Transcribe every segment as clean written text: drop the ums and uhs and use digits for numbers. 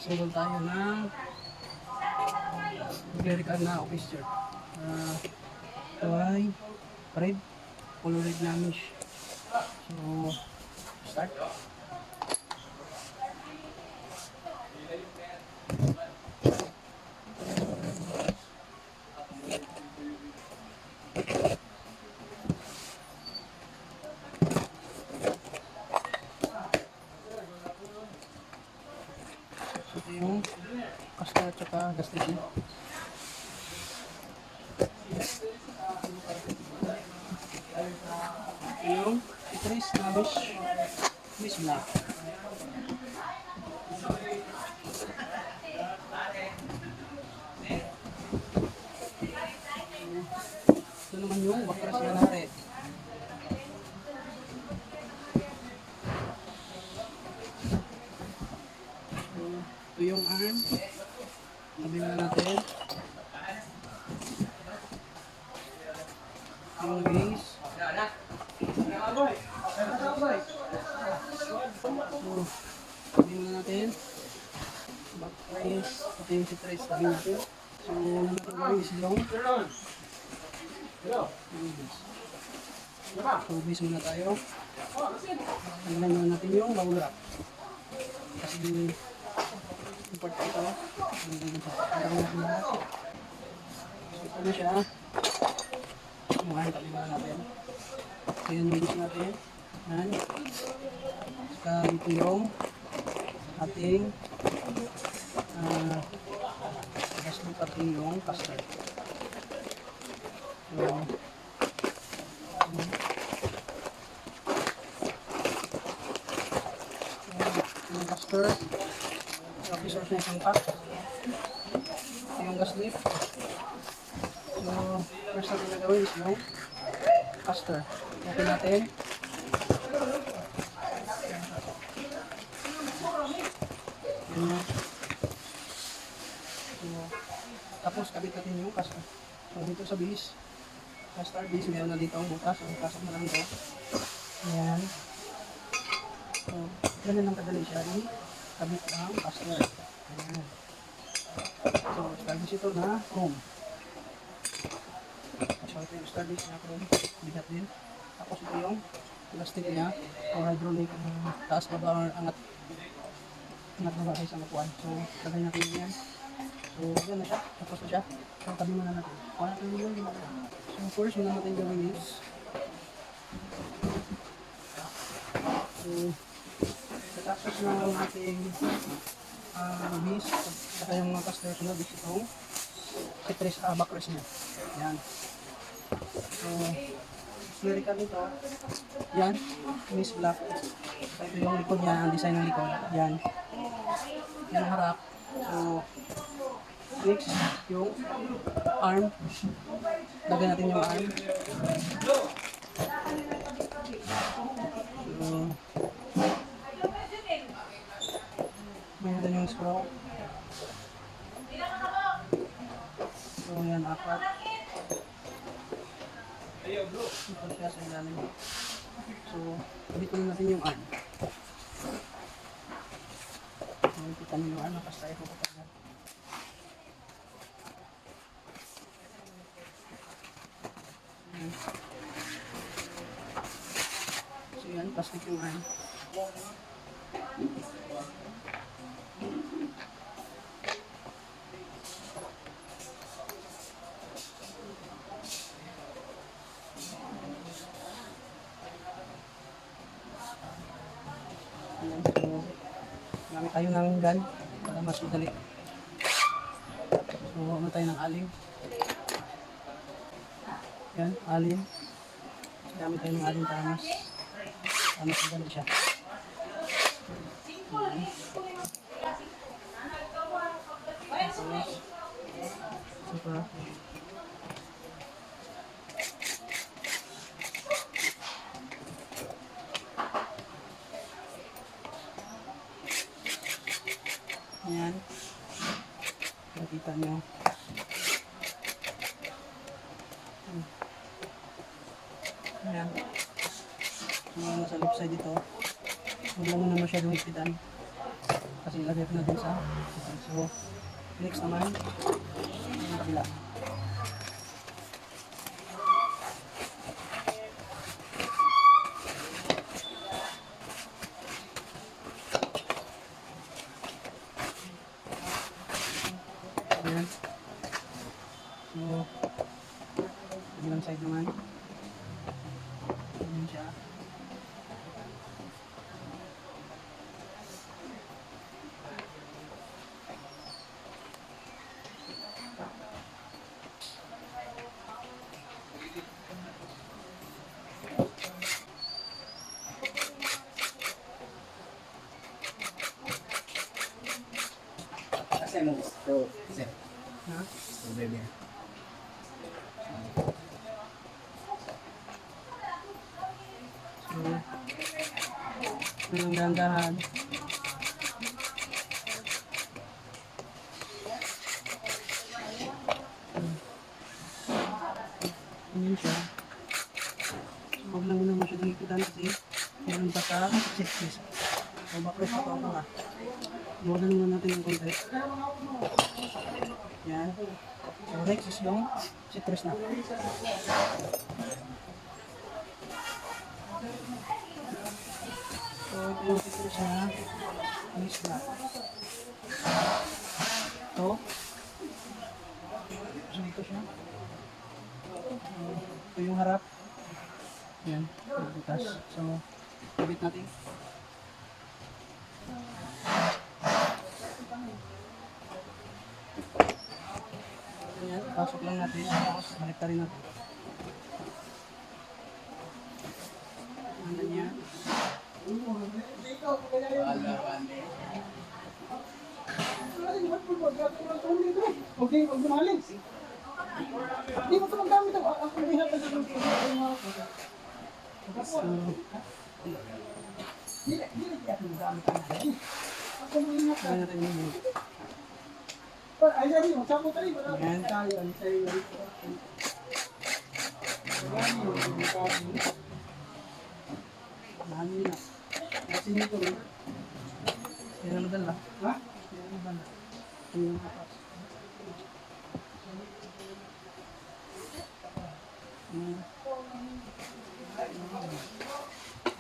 Magsusunod tayo ng clerical na office shirt. Ito ay red, color red namin. So, start. Ito yung kasta at saka gaslit niya. Ito yung itris na Miss Black. Ito naman yung bakras na natin. Ito yung arm. Sabi na natin. Yung base. So, sabi na natin. Back press. Ito yung si-trace. Sabi natin. So, natin gawin is long. So, base muna tayo. Tingnan muna natin yung bubble wrap. Kasi import ito. Tingnan natin lahat. So, ito na siya. Ngayon, tabi muna natin. So, yun yung base natin. Yan. Saka ito yung ating gaslit ating yung custard. So, yung custard. Tapos source na isang pack. Yung gaslit. So, first natin na gawin is yung custard. Open natin. Yan. So, tapos kabit natin yung custard. So, dito sa base. Custard base, meron na dito ang butas. Ang pasok na lang ito. Ayan. So, ganyan lang kadali siya. Kabit ang custard. Ayan. So, establish ito na chrome. So, ito yung establish na chrome. Bigat din. Tapos ito yung plastic niya or hydraulic. Taas pa ba or angat na ba sa mapuan. So, lagay natin yan. So, yan na siya. Tapos na siya. So, tabi muna natin. Wala natin yung lima na. So, first, muna natin gawin is so, tapos na ang ating base. Saka yung mga customers na base itong citrus backrest niya. Yan. So, clerical nito. Yan. Miss Black. Ito yung likod niya. Ang design ng likod. Yan. Yan ang harap. So, next, yung arm. Lagyan natin yung arm. So, mayroon yung screw. So, yan, apat. Ito siya sa ilalim. So, kabitin natin yung arm. Kita nyo yung arm, kasi tayo pupapagyan. So, yan, plastic yung arm. Ayan, so, gamit tayo ng gun para mas madali. So, ano tayo ng alim. Yan, alim. Gamit tayo ng alim para mas madali siya. Ayan. Tapos, super. Yan. Nakita nyo. Yan. Nasa left side ito. Huwag lang muna masyadong hipitan. Kasi ilagay ko na din sa chicken. So, next naman, yung kabila. Ayan. So, kabilang side naman. Ayan siya. Kasi mo gusto. Kasi, Ha? so baby. So, walang dahan-dahan. Ayan siya. Huwag lang muna masyadong ipitan kasi meron pa sa checklist. So, backwards pa ako ha. Iwagan muna natin ng konti. Yan. So, next is yung citrus na. So, ito yung citrus na. Mix na. Ito. So, ito siya. Ito yung harap. Yan. Butas. So, kabit natin. Ayan, pasok lang natin. Tapos, balik rin natin. Ano niya? Okay, huwag gumaling. Hindi mo ito maggamit ako. Ako nabihat na sa mga So, Hindi na ako magamit ang hali. Ako mag-ingat ka. kaya natin yung Ay, sabi mo, sabo tayo. Ayan. Tayo, ang sa'yo. mahal nila. Kasi nito rin. Kaya naman dala. Ha? Kaya naman dala. Ito yung kapas. Ayan.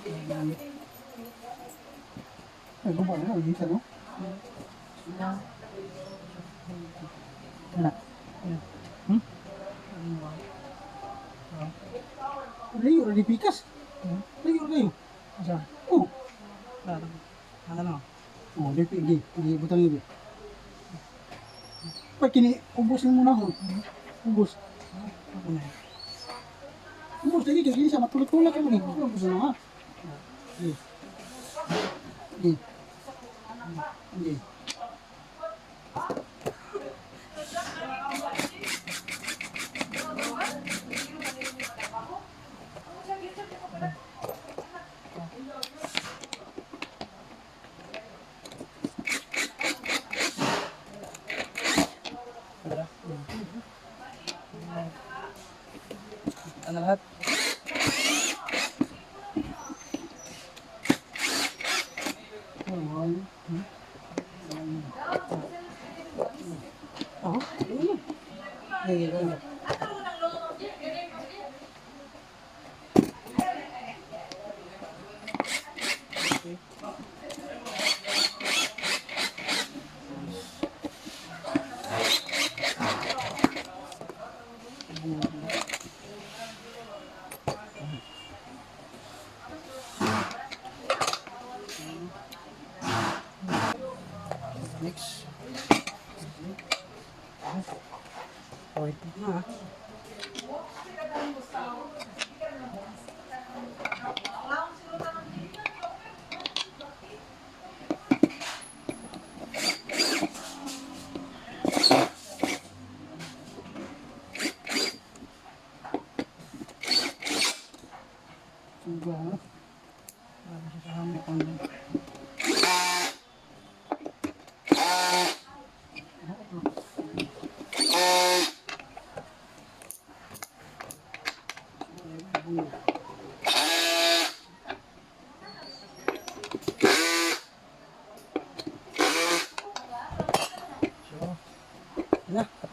Ayan. Ay, gumawa na. Hindi sa no? Wala. Ayan. Hmm? Layo, ready pikas. Layo. Asa? Oh. Wala. Wala na. Oh, di butang ini. Pa kini ubos ni muna hon. Ubos. Ako na. Ubos lagi kini sama tulak-tulak ka ni. Ubos na ha. Di. Di. Di. Wala. Ano lahat? Oh. Ay, ay. Next. Oh, ito na. Suga, ha? Para siya sa hangin ko.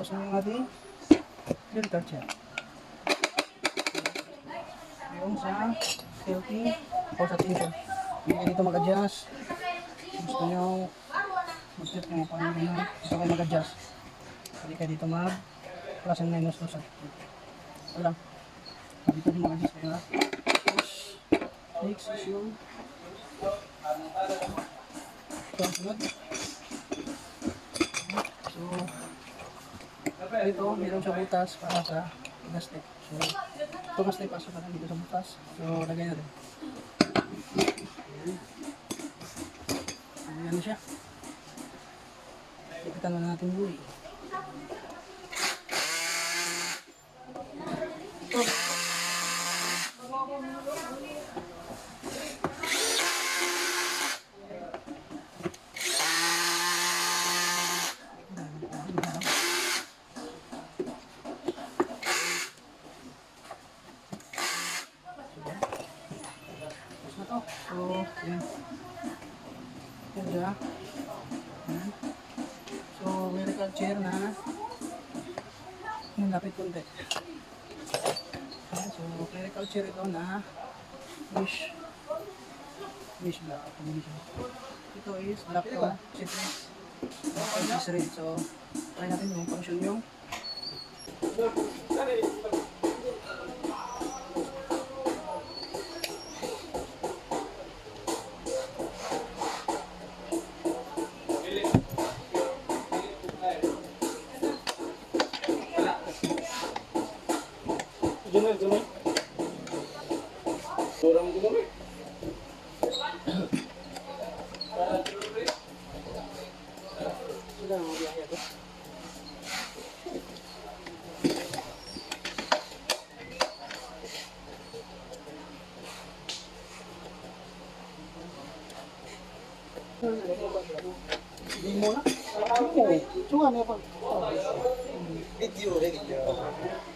Tapos yung ating clear culture. Yung sa tilting o sa tension. Hindi kayo dito mag-adjust. Gusto nyo mag-tip nyo pa rin yun. Gusto kayo mag-adjust. Hindi kayo dito mag-plus and minus to sa wala. Dito nyo mag-adjust kayo ha. Next is yung ito ang sunod. So, ito, meron sa butas para sa plastic. So, ito plastic pasok na dito sa butas. So, lagay natin. Ayan na siya. Ipitan na natin buhay. Tapos na to. So, yan. Yan siya. Yan. So, miracle chair na yung lapit konti. Yan. So, miracle chair ito na wish black combination. Ito is black to citrus. Black is red. So, try natin yung function yung sila ang biyaya to. Hindi mo na? Oo. Sungan niya pa. Video, video.